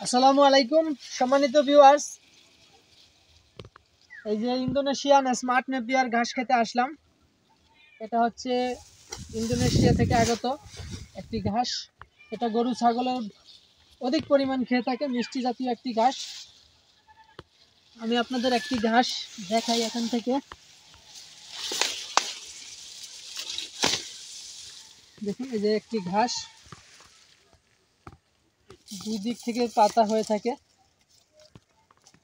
আসসালামু আলাইকুম সম্মানিত ভিউয়ার্স, এই যে ইন্দোনেশিয়ান স্মার্ট নেপিয়ার ঘাস খেতে আসলাম। এটা হচ্ছে ইন্দোনেশিয়া থেকে আগত একটি ঘাস। এটা গরু ছাগলের অধিক পরিমাণ খেয়ে থাকে, মিষ্টি জাতীয় একটি ঘাস। আমি আপনাদের একটি ঘাস দেখাই এখান থেকে। দেখুন, এই যে একটি ঘাস, দুই দিক থেকে পাতা হয়ে থাকে।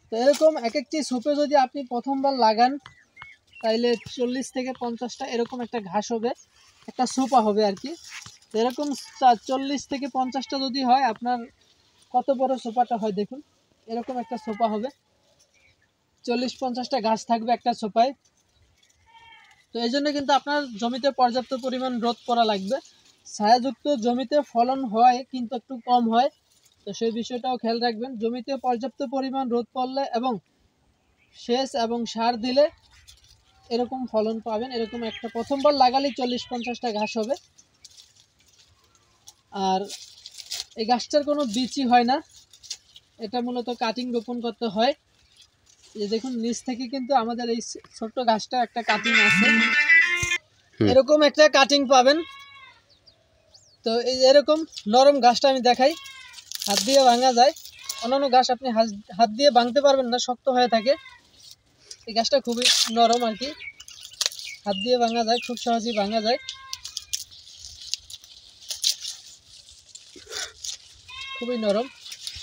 তো এরকম এক একটি সোপে যদি আপনি প্রথমবার লাগান তাইলে 40 থেকে 50টা এরকম একটা ঘাস হবে, একটা সোপা হবে আর কি। এরকম 40 থেকে 50টা যদি হয়, আপনার কত বড় সোপাটা হয় দেখুন। এরকম একটা সোপা হবে, 40-50টা ঘাস থাকবে একটা সোপায়। তো এই জন্য কিন্তু আপনার জমিতে পর্যাপ্ত পরিমাণ রোদ পড়া লাগবে। ছায়াযুক্ত জমিতে ফলন হয় কিন্তু একটু কম হয়, তো সেই বিষয়টাও খেয়াল রাখবেন। জমিতে পর্যাপ্ত পরিমাণ রোদ পড়লে এবং সেচ এবং সার দিলে এরকম ফলন পাবেন। এরকম একটা প্রথমবার লাগালেই 40-50টা ঘাস হবে। আর এই গাছটার কোনো বীজই হয় না, এটা মূলত কাটিং রোপণ করতে হয়। এই দেখুন, নিচ থেকে কিন্তু আমাদের এই ছোট্ট গাছটা একটা কাটিং আছে, এরকম একটা কাটিং পাবেন। তো এই এরকম নরম ঘাসটা আমি দেখাই, হাত দিয়ে ভাঙা যায়। অন্যান্য ঘাস আপনি হাত দিয়ে ভাঙতে পারবেন না, শক্ত হয়ে থাকে। এই গাছটা খুবই নরম আর কি, হাত দিয়ে ভাঙা যায়, খুব সহজেই ভাঙা যায়, খুবই নরম।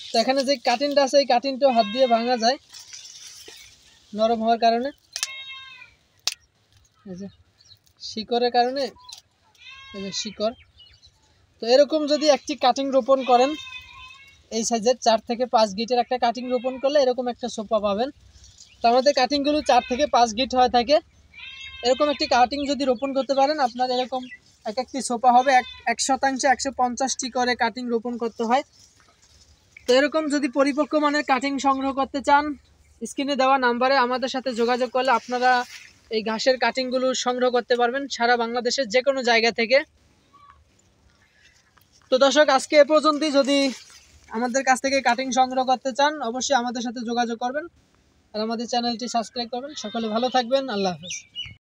তো এখানে যে কাটিংটা আছে, এই কাটিংটাও হাত দিয়ে ভাঙা যায় নরম হওয়ার কারণে। এই যে শিকড়ের কারণে, এই যে শিকড়। তো এরকম যদি একটি কাটিং রোপণ করেন, এই সাইজের 4 থেকে 5 গিটের একটা কাটিং রোপণ করলে এরকম একটা সোপা পাবেন। তো আমাদের কাটিংগুলো 4 থেকে 5 গিট হয়ে থাকে। এরকম একটি কাটিং যদি রোপণ করতে পারেন, আপনার এরকম এক একটি সোপা হবে। 1 শতাংশে 150টি করে কাটিং রোপণ করতে হয়। তো এরকম যদি পরিপক্ক মানের কাটিং সংগ্রহ করতে চান, স্ক্রিনে দেওয়া নাম্বারে আমাদের সাথে যোগাযোগ করলে আপনারা এই ঘাসের কাটিংগুলো সংগ্রহ করতে পারবেন সারা বাংলাদেশের যে কোনো জায়গা থেকে। তো দর্শক, আজকে এ পর্যন্তই। যদি আমাদের কাছ থেকে কাটিং সংগ্রহ করতে চান, অবশ্যই আমাদের সাথে যোগাযোগ করবেন আর আমাদের চ্যানেলটি সাবস্ক্রাইব করবেন। সকলে ভালো থাকবেন। আল্লাহ হাফেজ।